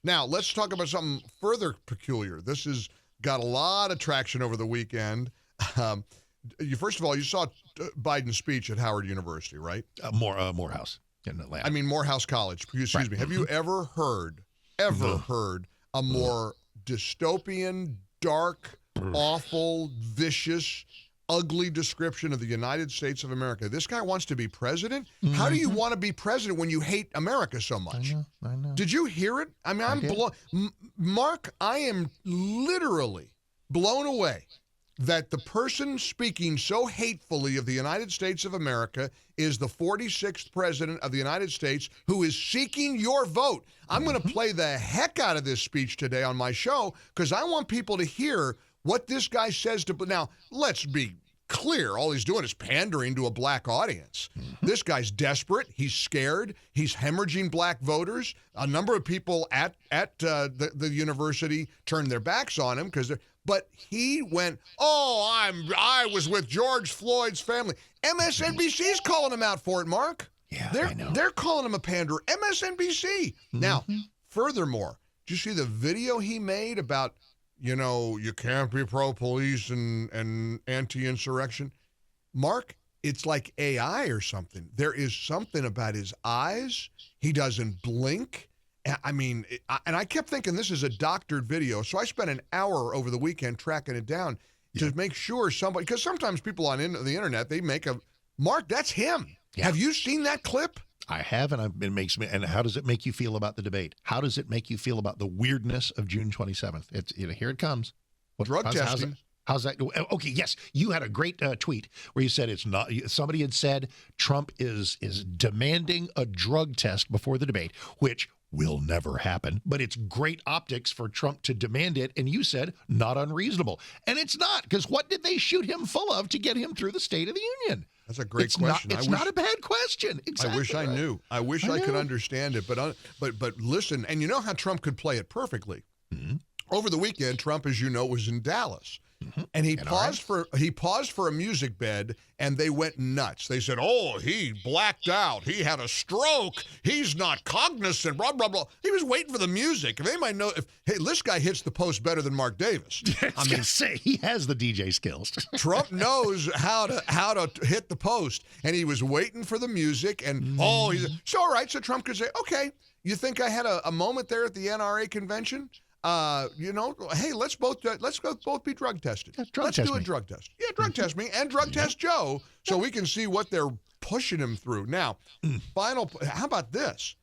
Now, let's talk about something further peculiar. This has got a lot of traction over the weekend. First of all, you saw Biden's speech at Howard University, right? Morehouse in Atlanta. I mean, Morehouse College. Excuse me. Have you ever heard a more dystopian, dark, awful, vicious, ugly description of the United States of America? This guy wants to be president? How do you want to be president when you hate America so much? I know. Did you hear it? I mean, Mark, I am literally blown away that the person speaking so hatefully of the United States of America is the 46th president of the United States who is seeking your vote. I'm going to play the heck out of this speech today on my show because I want people to hear what this guy says to. Now, let's be clear. All he's doing is pandering to a black audience. This guy's desperate. He's scared. He's hemorrhaging black voters. A number of people at the university turned their backs on him because they're. But he went, I was with George Floyd's family. MSNBC's calling him out for it, Mark. Yeah, I know. They're calling him a panderer. MSNBC. Now, furthermore, did you see the video he made about, you can't be pro-police and anti-insurrection? Mark, it's like AI or something. There is something about his eyes. He doesn't blink. I mean, and I kept thinking this is a doctored video, so I spent an hour over the weekend tracking it down to make sure somebody, because sometimes people on the internet, they make Mark, that's him. Yeah. Have you seen that clip? I have, and it makes me. And how does it make you feel about the debate? How does it make you feel about the weirdness of June 27th? It's here it comes. Drug testing. How's that? Okay, yes, you had a great tweet where you said it's not. Somebody had said Trump is demanding a drug test before the debate, which will never happen, but it's great optics for Trump to demand it, and you said not unreasonable. And it's not, because what did they shoot him full of to get him through the State of the Union? That's a great question. It's not a bad question. Exactly. I wish I knew. I wish I could understand it, but listen, and you know how Trump could play it perfectly? Mm-hmm. Over the weekend, Trump, as you know, was in Dallas. Mm-hmm. And he paused for a music bed, and they went nuts. They said, he blacked out. He had a stroke. He's not cognizant, blah, blah, blah. He was waiting for the music. If anybody knows, this guy hits the post better than Mark Davis. I mean, say he has the DJ skills. Trump knows how to hit the post, and he was waiting for the music, and so all right, so Trump could say, okay, you think I had a moment there at the NRA convention? Hey, let's both be drug tested. Let's do a drug test. Yeah, drug test me and drug test Joe so we can see what they're pushing him through. Now, how about this?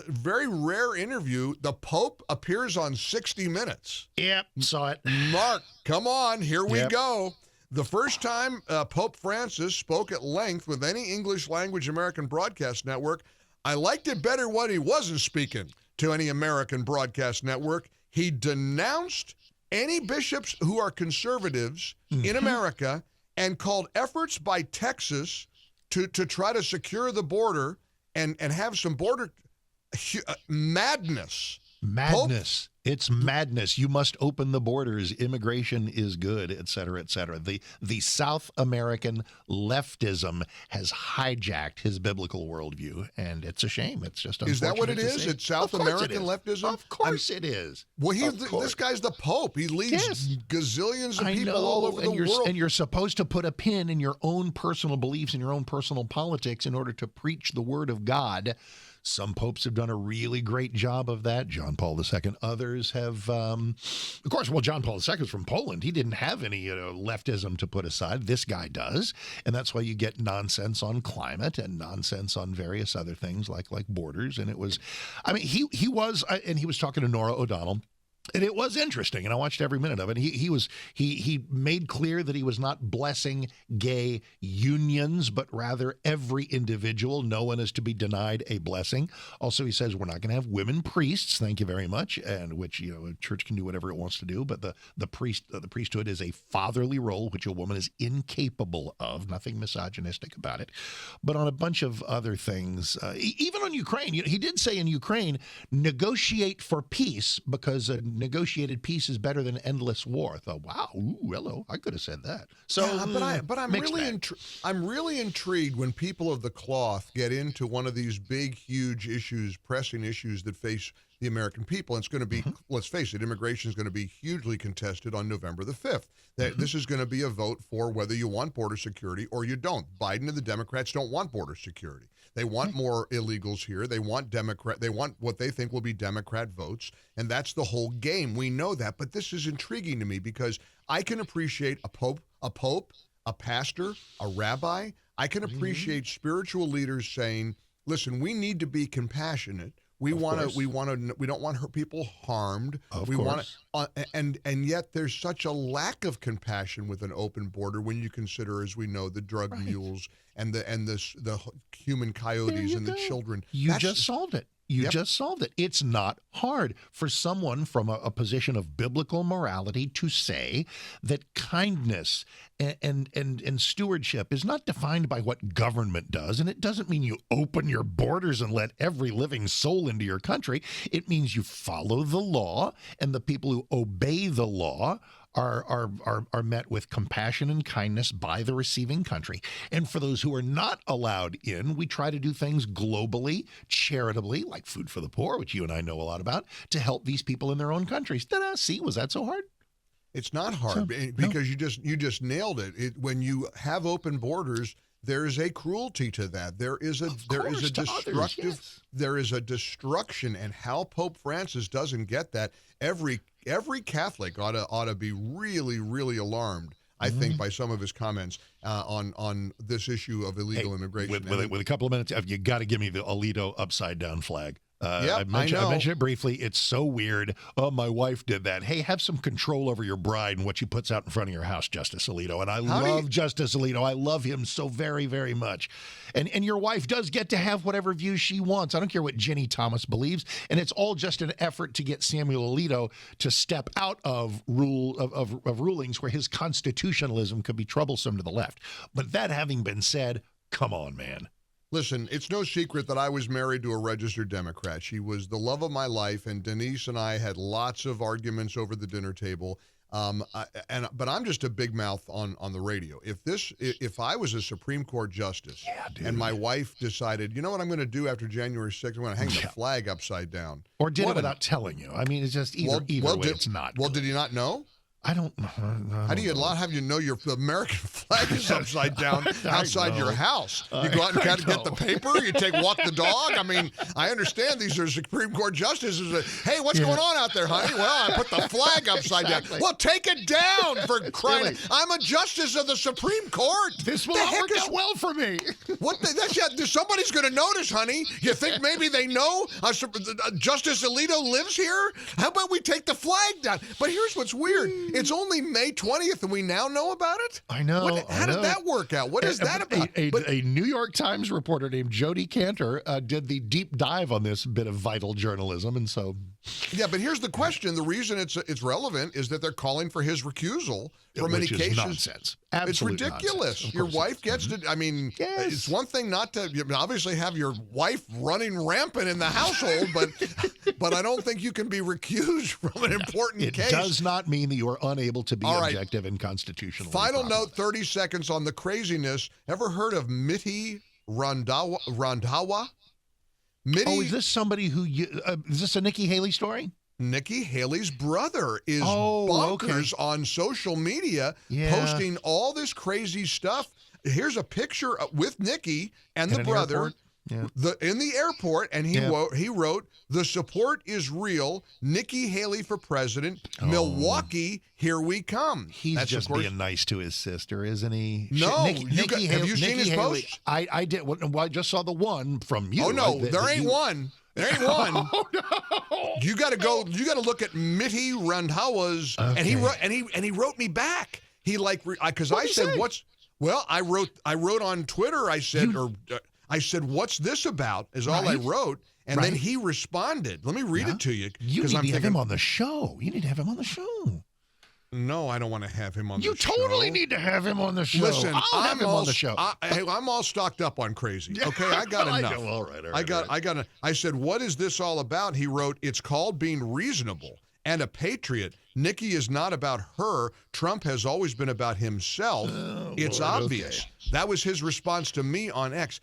Very rare interview. The Pope appears on 60 Minutes. Yep, saw it. Mark, come on, here we go. The first time Pope Francis spoke at length with any English language American broadcast network, I liked it better when he wasn't speaking to any American broadcast network. He denounced any bishops who are conservatives in America and called efforts by Texas to try to secure the border and have some border madness. Madness. It's madness. You must open the borders. Immigration is good, et cetera, et cetera. The South American leftism has hijacked his biblical worldview, and it's a shame. It's just unfortunate. Is that what it is? It's South American leftism? Of course it is. Well, this guy's the Pope. He leads gazillions of people all over the world. And you're supposed to put a pin in your own personal beliefs and your own personal politics in order to preach the word of God. Some popes have done a really great job of that. John Paul II. Others have, of course, John Paul II is from Poland. He didn't have any leftism to put aside. This guy does. And that's why you get nonsense on climate and nonsense on various other things like borders. And it was, he was talking to Nora O'Donnell. And it was interesting, and I watched every minute of it. He made clear that he was not blessing gay unions, but rather every individual. No one is to be denied a blessing. Also, he says we're not going to have women priests. Thank you very much. And which a church can do whatever it wants to do, but the priesthood is a fatherly role which a woman is incapable of. Nothing misogynistic about it. But on a bunch of other things, even on Ukraine, he did say in Ukraine, negotiate for peace because negotiated peace is better than endless war. I thought, wow, hello, I could have said that. So, but I'm really intrigued when people of the cloth get into one of these big, huge issues, pressing issues that face the American people. And it's going to be, let's face it, immigration is going to be hugely contested on November the 5th. This is going to be a vote for whether you want border security or you don't. Biden and the Democrats don't want border security. They want more illegals here. They want what they think will be Democrat votes, and that's the whole game. We know that, but this is intriguing to me because I can appreciate a pope, a pastor, a rabbi. I can appreciate spiritual leaders saying, "Listen, we need to be compassionate. We don't want people harmed. And yet there's such a lack of compassion with an open border when you consider, as we know, the drug mules and the human coyotes and the children. You just solved it. You just solved it. It's not hard for someone from a position of biblical morality to say that kindness and stewardship is not defined by what government does. And it doesn't mean you open your borders and let every living soul into your country. It means you follow the law, and the people who obey the law are met with compassion and kindness by the receiving country. And for those who are not allowed in, we try to do things globally, charitably, like Food for the Poor, which you and I know a lot about, to help these people in their own countries. Ta-da! See, was that so hard? It's not hard because you just nailed it. When you have open borders, there is a cruelty to that. There is a destruction, and how Pope Francis doesn't get that. Every Catholic ought to be really, really alarmed, I think, by some of his comments on this issue of illegal immigration. With a couple of minutes, you got to give me the Alito upside down flag. I mentioned it briefly. It's so weird. Oh, my wife did that. Hey, have some control over your bride and what she puts out in front of your house, Justice Alito. And I love Justice Alito. I love him so very, very much. And your wife does get to have whatever views she wants. I don't care what Ginny Thomas believes. And it's all just an effort to get Samuel Alito to step out of rulings where his constitutionalism could be troublesome to the left. But that having been said, come on, man. Listen, it's no secret that I was married to a registered Democrat. She was the love of my life, and Denise and I had lots of arguments over the dinner table. But I'm just a big mouth on the radio. If I was a Supreme Court justice and my wife decided, you know what I'm going to do after January 6th? I'm going to hang the flag upside down. Or did it without telling you. I mean, it's just either way, it's not. Well, did he not know? I don't. How do you have you know your American flag is upside down outside your house? You go out and get the paper. You walk the dog. I mean, I understand these are Supreme Court justices. Hey, what's going on out there, honey? Well, I put the flag upside down. Well, take it down for crying. I'm a justice of the Supreme Court. This will work out well for me. Somebody's going to notice, honey. You think maybe they know Justice Alito lives here? How about we take the flag down? But here's what's weird. It's only May 20th, and we now know about it? I know. How did that work out? What is that about? A New York Times reporter named Jody Cantor did the deep dive on this bit of vital journalism, and so... Yeah, but here's the question. The reason it's relevant is that they're calling for his recusal from any cases. Is nonsense. Absolute it's ridiculous. Nonsense. Your wife gets to, I mean, it's one thing not to obviously have your wife running rampant in the household, but I don't think you can be recused from an important case. It does not mean that you are unable to be objective and constitutional. Final note, 30 seconds on the craziness. Ever heard of Miti Randhawa? Is this somebody who is this a Nikki Haley story? Nikki Haley's brother is bonkers on social media, posting all this crazy stuff. Here's a picture with Nikki and the brother in the airport, and he wrote, "The support is real. Nikki Haley for president. Milwaukee, here we come." He's just being nice to his sister, isn't he? No, have you seen his post? I did. Well, I just saw the one from you. Oh no, there ain't one. There ain't one. Oh, no. You got to go. You got to look at Miti Randhawa's, and he wrote me back. He because I said, "What's?" Well, I wrote on Twitter. I said, "What's this about?" Is all I wrote, and then he responded. Let me read it to you. You need to have him on the show. You need to have him on the show. No, I don't want to have him on the show. You totally need to have him on the show. Listen, I'll have him on the show. I'm all stocked up on crazy. Okay, I got enough. All right. I said, "What is this all about?" He wrote, "It's called being reasonable and a patriot. Nikki is not about her. Trump has always been about himself. It's obvious." Okay. That was his response to me on X.